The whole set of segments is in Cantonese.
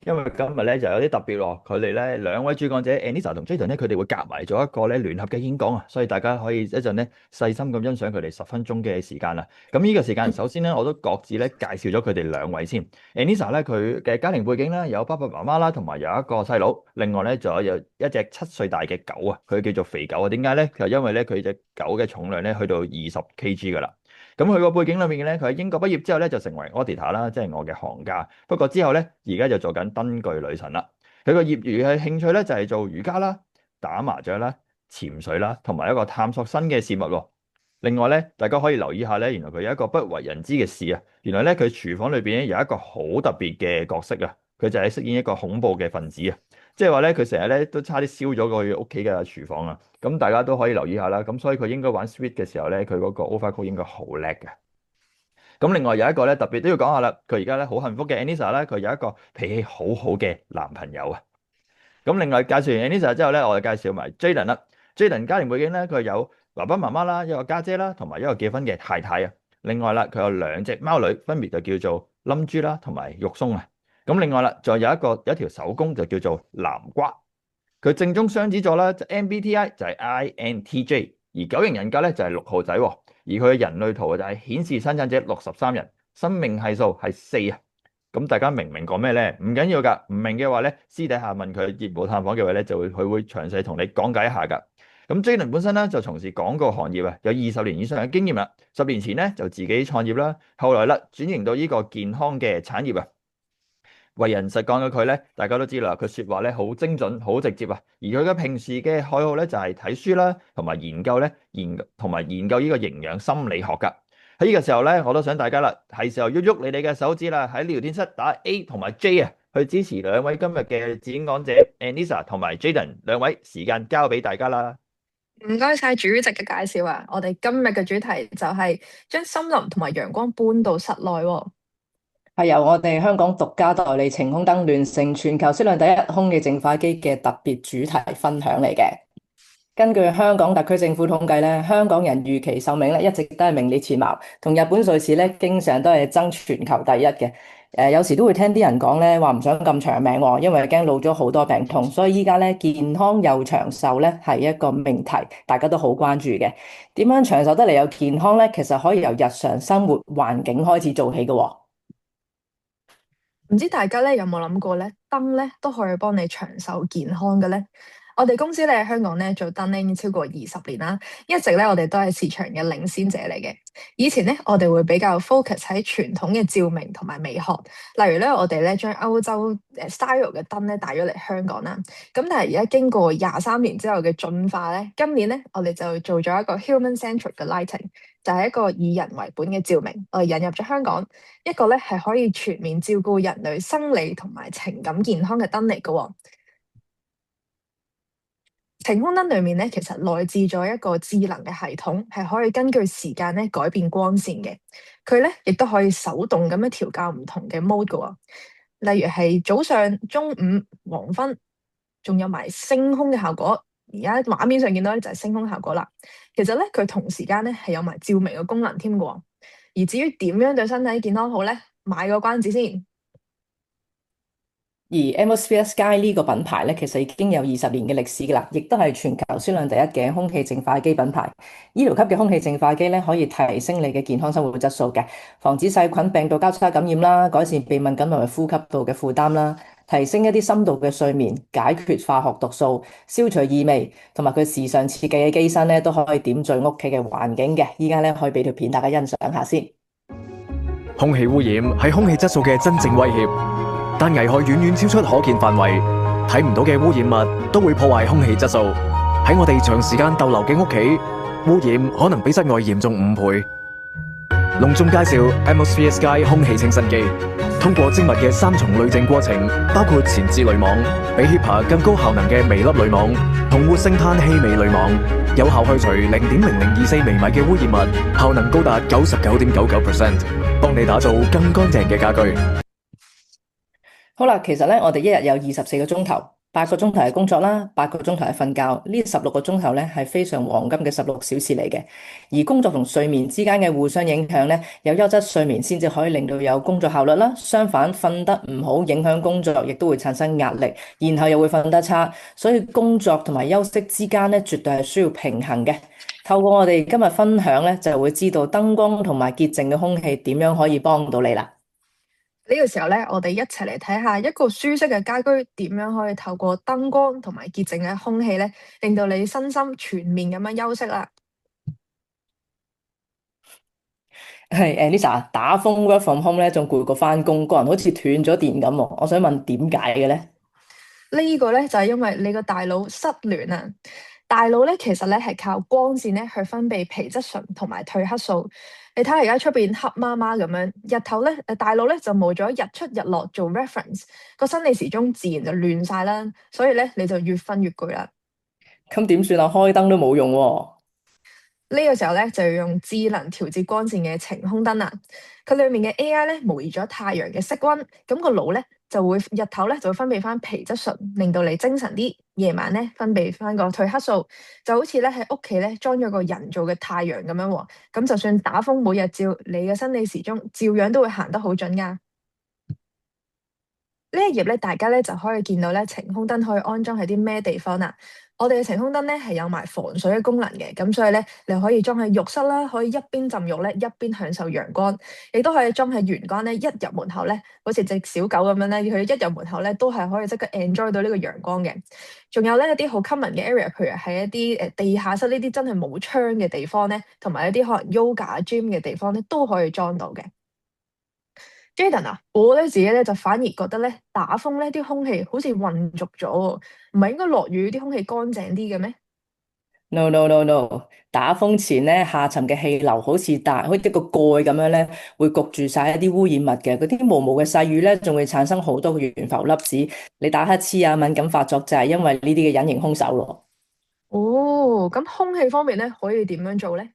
因為今日咧就有啲特別喎，佢哋咧兩位主講者 Anissa 同 Jaden 咧，佢哋會夾埋咗一個咧聯合嘅演講啊，所以大家可以一陣咧細心咁欣賞佢哋10分鐘嘅時間啦。咁呢個時間，首先咧我都各自咧介紹咗佢哋兩位先。Anissa 咧佢嘅家庭背景咧有爸爸媽媽啦，同埋有一個細佬，另外咧仲有一隻7歲大嘅狗啊，佢叫做肥狗啊。點解咧？就因為咧佢隻狗嘅重量咧去到20 kg 噶啦。咁佢個背景裏面嘅咧，佢喺英國畢業之後咧就成為 auditor 啦，即係我嘅行家。不過之後咧，而家就做緊燈具女神啦。佢個業餘嘅興趣咧就係做瑜伽啦、打麻雀啦、潛水啦，同埋一個探索新嘅事物喎。另外咧，大家可以留意下咧，原來佢有一個不為人知嘅事啊。原來咧，佢廚房裏邊咧有一個好特別嘅角色啊。佢就係飾演一個恐怖嘅分子啊。即係話咧，佢成日咧都差啲燒咗佢屋企嘅廚房啊。咁大家都可以留意下啦。咁所以佢應該玩 Switch 嘅時候咧，佢嗰個 Overcooked 應該好叻嘅。咁另外有一個咧特別都要講下啦，佢而家咧好幸福嘅 Anissa 咧，佢有一個脾氣好好嘅男朋友啊。咁另外介紹完 Anissa 之後咧，我就介紹埋 Jaden 啦。Jaden 家庭背景咧，佢有爸爸媽媽啦，一個家姐啦，同埋一個結婚嘅太太啊。另外啦，佢有兩隻貓女，分別就叫做冧豬啦，同埋肉鬆啊。咁另外啦，仲有一條手工就叫做南瓜。佢正宗雙子座啦，就 MBTI 就係 INTJ，而九型人格咧就係6號仔喎。而佢嘅人類圖就係顯示生產者63人，生命係數係4啊。咁大家明唔明講咩咧？唔緊要㗎，唔明嘅話咧，私底下問佢業務探訪嘅話咧，佢會詳細同你講解一下㗎。咁 Jaden 本身咧就從事廣告行業啊，有20年以上嘅經驗啦。10年前咧就自己創業啦，後來啦轉型到呢個健康嘅產業啊。為人實幹嘅佢咧，大家都知啦，佢説話咧好精準、好直接啊。而佢嘅平時嘅愛好咧就係睇書啦，同埋研究呢個營養心理學㗎。喺呢個時候咧，我都想大家啦，係時候喐喐你哋嘅手指啦，喺聊天室打 A 同埋 J 啊，去支持兩位今日嘅演講者 Anissa 同埋 Jaden 兩位，時間交俾大家啦。唔該晒主席嘅介紹啊！我哋今日嘅主題就係將森林同埋陽光搬到室內喎。係由我哋香港獨家代理晴空燈聯成全球銷量第一空氣淨化機嘅特別主題分享嚟嘅。根據香港特區政府統計咧，香港人預期壽命咧一直都係名列前茅，同日本、瑞士咧經常都係爭全球第一嘅。有時都會聽啲人講咧話唔想咁長命喎，因為驚老咗好多病痛，所以依家咧健康又長壽咧係一個命題，大家都好關注嘅。點樣長壽得嚟又健康咧？其實可以由日常生活環境開始做起嘅喎。唔知大家咧有冇諗過咧，燈咧都可以幫你長壽健康嘅咧？我哋公司咧喺香港咧做燈咧已經超過20年啦，一直咧我哋都係市場嘅領先者嚟嘅。以前咧我哋會比較 focus 喺傳統嘅照明同埋美學，例如咧我哋咧將歐洲style 嘅燈咧帶咗嚟香港啦。咁但係而家經過23年之後嘅進化咧，今年咧我哋就做咗一個 human centric 嘅 lighting，就係一個以人為本嘅照明，我哋引入咗香港一個咧係可以全面照顧人類生理同埋情感健康嘅燈嚟嘅喎。晴空燈裏面咧，其實內置咗一個智能嘅系統，係可以根據時間咧改變光線嘅。佢咧亦都可以手動咁樣調校唔同嘅 mode 嘅，例如係早上、中午、黃昏，仲有埋星空嘅效果。而家畫面上見到咧就係星空效果啦。其實咧佢同時間咧係有埋照明嘅功能添嘅。而至於點樣對身體健康好咧，買個關子先。而 Atmosphere Sky 呢個品牌咧，其實已經有20年嘅歷史㗎啦，亦都係全球銷量第一嘅空氣淨化機品牌。醫療級嘅空氣淨化機咧，可以提升你嘅健康生活質素嘅，防止細菌病毒交叉感染啦，改善鼻敏感同埋呼吸道嘅負擔啦，提升一啲深度嘅睡眠，解決化學毒素，消除異味，同埋佢時尚設計嘅機身咧，都可以點綴屋企嘅環境嘅。依家咧可以俾條片大家欣賞下先。空氣污染係空氣質素嘅真正威脅。但危害遠遠超出可見範圍，睇唔到嘅污染物都會破壞空氣質素。喺我哋長時間逗留嘅屋企，污染可能比室外嚴重5倍。隆重介紹 Atmosphere Sky 空氣清新機，通過精密嘅3重濾淨過程，包括前置濾網、比 HEPA 更高效能嘅微粒濾網同活性炭氣味濾網，有效去除0.0024微米嘅污染物，效能高達99.99%，幫你打造更乾淨嘅家居。好啦，其實咧，我哋一日有24個鐘頭， 8個鐘頭係工作啦，8個鐘頭係瞓覺，呢16個鐘頭咧係非常黃金嘅16小時嚟嘅。而工作同睡眠之間嘅互相影響咧，有優質睡眠先至可以令到有工作效率啦。相反，瞓得唔好，影響工作，亦都會產生壓力，然後又會瞓得差。所以工作同埋休息之間咧，絕對係需要平衡嘅。透過我哋今日分享咧，就會知道燈光同埋潔淨嘅空氣點樣可以幫到你啦。呢個時候咧，我哋一齊嚟睇下一個舒適嘅家居點樣可以透過燈光同埋潔淨嘅空氣咧，令到你身心全面咁樣休息啦。係Lisa，打風 work from home 咧，仲攰過翻工，個人好似斷咗電咁喎。我想問點解嘅咧？呢個咧就係因為你個大腦失聯啊！大腦咧其實咧係靠光線咧去分泌皮質醇同埋褪黑素。你睇下而家出邊黑麻麻咁樣，日頭咧大腦咧就冇咗日出日落做 reference，個生理時鐘自然就亂晒啦，所以咧你就越瞓越攰啦。咁點算啊？開燈都冇用喎。呢個時候咧就要用智能調節光線嘅晴空燈啦。佢裏面嘅 AI 咧模擬咗太陽嘅色溫，咁個腦咧就會日頭咧就會分泌翻皮質醇，令到你精神啲；夜晚咧分泌翻個褪黑素，就好似咧喺屋企咧裝咗個人造嘅太陽咁樣喎。咁就算打風每日照，你嘅生理時鐘照樣都會行得好準噶。呢一頁咧，大家咧就可以見到咧晴空燈可以安裝喺啲咩地方啦。我哋嘅晴空燈咧係有埋防水嘅功能嘅，咁所以咧你可以裝喺浴室啦，可以一邊浸浴咧一邊享受陽光，亦都可以裝喺玄關咧，一入門口咧好似隻小狗咁樣咧，佢一入門口咧都係可以即刻 enjoy 到呢個陽光嘅。仲有咧一啲好 common 嘅 area，譬如係一啲地下室呢啲真係冇窗嘅地方咧，同埋一啲可能 yoga gym 嘅地方咧都可以裝到嘅。Jaden 啊，我咧自己咧就反而覺得咧打風咧啲空氣好似混濁咗喎，唔係應該落雨啲空氣乾淨啲嘅咩？No no no no，打風前咧下沉嘅氣流好似好似一個蓋咁樣咧，會焗住晒一啲污染物嘅。嗰啲毛毛嘅細雨咧，仲會產生好多嘅懸浮粒子。你打乞嗤啊、敏感發作就係因為呢啲嘅隱形兇手咯。哦，咁空氣方面咧可以點樣做咧？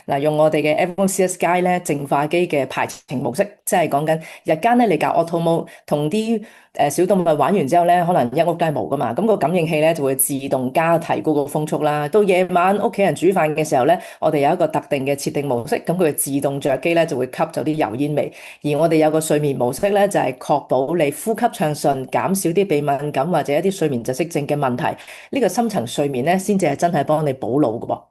嗱，用我哋嘅 FOCS Guide 咧淨化機嘅排程模式，即係講緊日間咧你校 Auto Mode，同啲小動物玩完之後咧，可能一屋都係冇噶嘛，咁個感應器咧就會自動提高個風速啦。到夜晚屋企人煮飯嘅時候咧，我哋有一個特定嘅設定模式，咁佢嘅自動着機咧就會吸走啲油煙味。而我哋有個睡眠模式咧，就係確保你呼吸暢順，減少啲鼻敏感或者一啲睡眠窒息症嘅問題。呢個深層睡眠咧，先至係真係幫你補腦噶噃。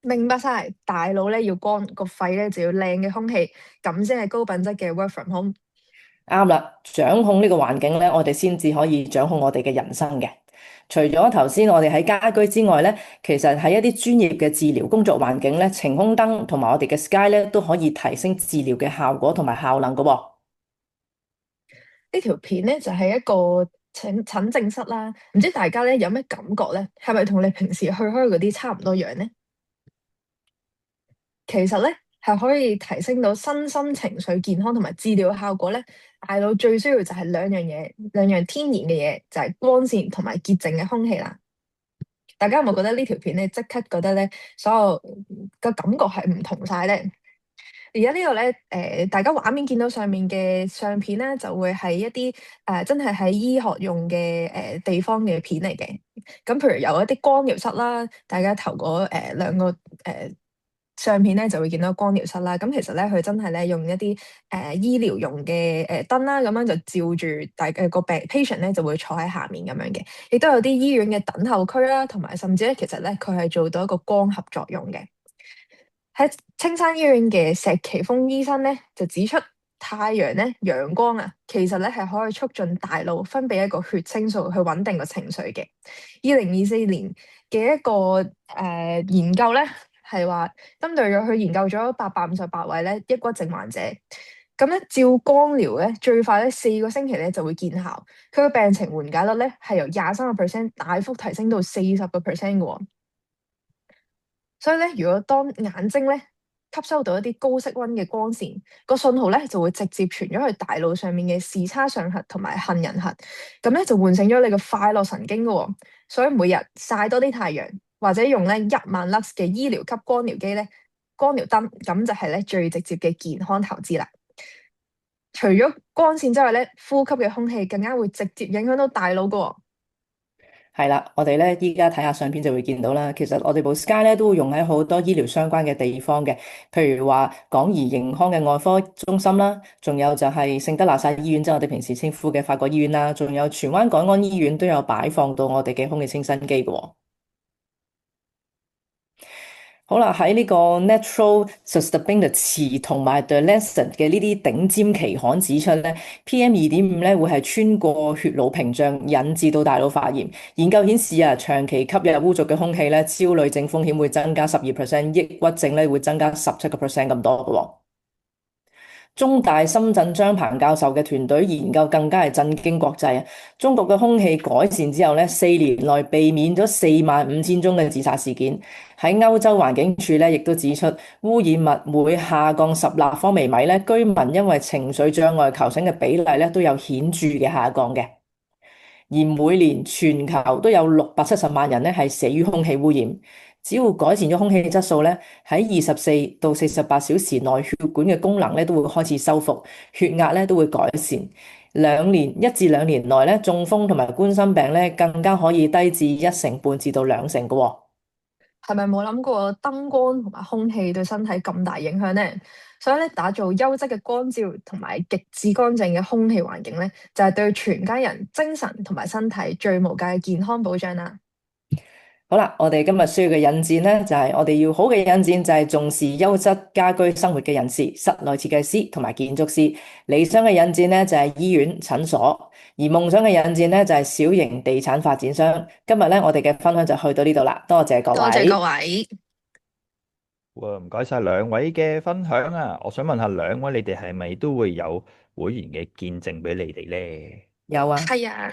明白晒，大腦咧要光，個肺咧就要靚嘅空氣，咁先係高品質嘅 work from home。啱啦，掌控呢個環境咧，我哋先至可以掌控我哋嘅人生嘅。除咗頭先我哋喺家居之外咧，其實喺一啲專業嘅治療工作環境咧，晴空燈同埋我哋嘅 Sky 咧，都可以提升治療嘅效果同埋效能噶喎。呢條片咧就係一個診症室啦，唔知大家咧有咩感覺咧？係咪同你平時去開嗰啲差唔多樣咧？其實咧係可以提升到身心情緒健康同埋治療效果咧。大腦最需要就係兩樣嘢，兩樣天然嘅嘢，就係光線同埋潔淨嘅空氣啦。大家有冇覺得呢條片咧即刻覺得咧所有個感覺係唔同晒咧？而家呢度咧，大家畫面見到上面嘅相片咧，就會係一啲真係喺醫學用嘅地方嘅片嚟嘅。咁譬如有一啲光療室啦，大家頭嗰兩個相片咧就會見到光療室啦。咁其實咧佢真係咧用一啲醫療用嘅燈啦，咁樣就照住個patient 咧就會坐喺下面咁樣嘅。亦都有啲醫院嘅等候區啦，同埋甚至咧其實咧佢係做到一個光合作用嘅。喺青山醫院嘅石奇峰醫生咧就指出，太陽咧陽光啊，其實咧係可以促進大腦分泌一個血清素去穩定個情緒嘅。2024年嘅一個研究咧係話，針對咗佢研究咗858位咧抑鬱症患者，咁咧照光療咧最快咧4個星期咧就會見效，佢嘅病情緩解率咧係由23% 大幅提升到40%嘅喎。所以咧，如果當眼睛咧吸收到一啲高色溫嘅光線，個信號咧就會直接傳咗去大腦上面嘅視差上核同埋杏仁核，咁咧就喚醒咗你嘅快樂神經噶喎。所以每日曬多啲太陽，或者用咧10000 lux 嘅醫療級光療機咧，光療燈，咁就係咧最直接嘅健康投資啦。除咗光線之外咧，呼吸嘅空氣更加會直接影響到大腦噶喎。係啦，我哋咧依家睇下相片就會見到啦。其實我哋部 Sky 咧都會用喺好多醫療相關嘅地方嘅，譬如話港怡盈康嘅外科中心啦，仲有就係聖德肋撒醫院，即係我哋平時稱呼嘅法國醫院啦，仲有荃灣港安醫院都有擺放到我哋嘅空氣清新機嘅喎。好啦，喺呢個 Natural Sustainability 同埋 The Lancet 嘅呢啲頂尖期刊指出咧，PM2.5咧會係穿過血腦屏障，引致到大腦發炎。研究顯示啊，長期吸入污濁嘅空氣咧，焦慮症風險會增加12%，抑鬱症咧會增加17%咁多嘅喎。中大深圳張鵬教授嘅團隊研究更加係震驚國際啊！中國嘅空氣改善之後咧，4年內避免咗45,000宗嘅自殺事件。喺歐洲環境署咧，亦都指出污染物每下降10立方微米咧，居民因為情緒障礙求生嘅比例咧都有顯著嘅下降嘅。而每年全球都有670萬人咧係死於空氣污染。只要改善咗空氣質素咧，喺24到48小時內，血管嘅功能咧都會開始修復，血壓咧都會改善。1至2年內咧，中風同埋冠心病咧更加可以低至1成半至到2成嘅喎。係咪冇諗過燈光同埋空氣對身體咁大影響呢？所以咧，打造優質嘅光照同埋極致乾淨嘅空氣環境咧，就係對全家人精神同埋身體最無價嘅健康保障啦。好啦，我哋今日需要嘅引薦咧，就係我哋要好嘅引薦，就係重視優質家居生活嘅人士、室內設計師同埋建築師。理想嘅引薦咧，就係醫院、診所；而夢想嘅引薦咧，就係小型地產發展商。今日咧，我哋嘅分享就去到呢度啦，多謝各位。多謝各位。哇，唔該晒兩位嘅分享啊！我想問下兩位，你哋係咪都會有會員嘅見證俾你哋咧？有啊。係啊。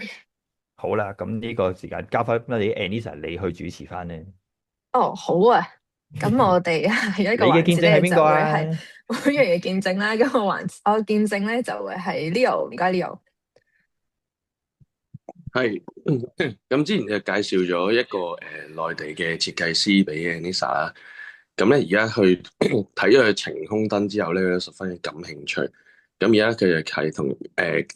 好啦，咁呢個時間交翻你 Anissa 你去主持翻咧。哦，好啊。咁我哋係一個你嘅環節咧，見證係邊個就會啊？係會員嘅見證啦。咁個我見證咧就會係 Leo，唔該 Leo。係，咁之前就介紹咗一個內地嘅設計師俾 Anissa 啦，咁咧而家去睇咗佢晴空燈之後咧，佢都十分嘅感興趣。咁而家佢就係同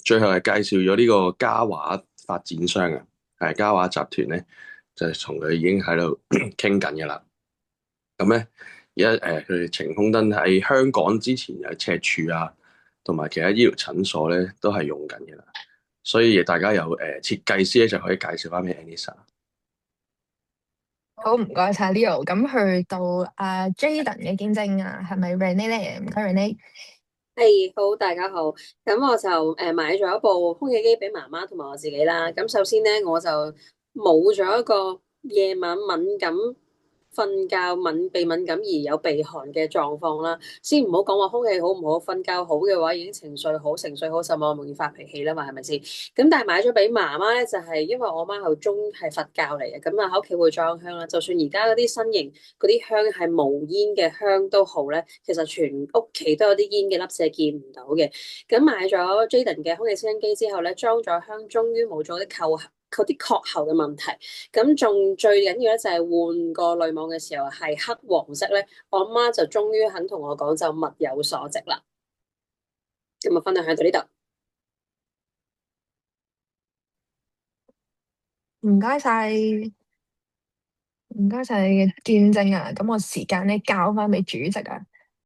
最後係介紹咗呢個嘉華發展商啊，係嘉華集團咧，就係同佢已經喺度傾緊嘅啦。咁咧而家佢晴空燈喺香港之前有赤柱啊，同埋其他醫療診所咧都係用緊嘅啦。所以大家有設計師咧就可以介紹翻俾 Anissa。好，唔該晒 Leo。咁去到阿 Jayden 嘅見證啊，係咪 Renee 咧？唔該 Renee。好，大家好。咁我就買咗一部空氣機俾媽媽同埋我自己啦。咁首先咧，我就冇咗一個夜晚敏感瞓覺鼻敏感而有鼻鼾嘅狀況啦。先唔好講話空氣好唔好，瞓覺好嘅話已經情緒好，甚至我容易發脾氣啦嘛，係咪先？咁但係買咗俾媽媽咧，就係因為我媽後中係佛教嚟嘅，咁啊喺屋企會裝香啦。就算而家嗰啲新型嗰啲香係無煙嘅香都好咧，其實全屋企都有啲煙嘅粒射見唔到嘅。咁買咗 Jayden 嘅空氣清新機之後咧，裝咗香，終於冇咗啲確喉嘅問題。咁仲最緊要咧就係換個濾網嘅時候係黑黃色咧，我阿媽就終於肯同我講就物有所值啦。咁啊，分享到呢度。唔該晒，唔該晒你嘅見證啊！咁我時間咧交翻俾主席啊。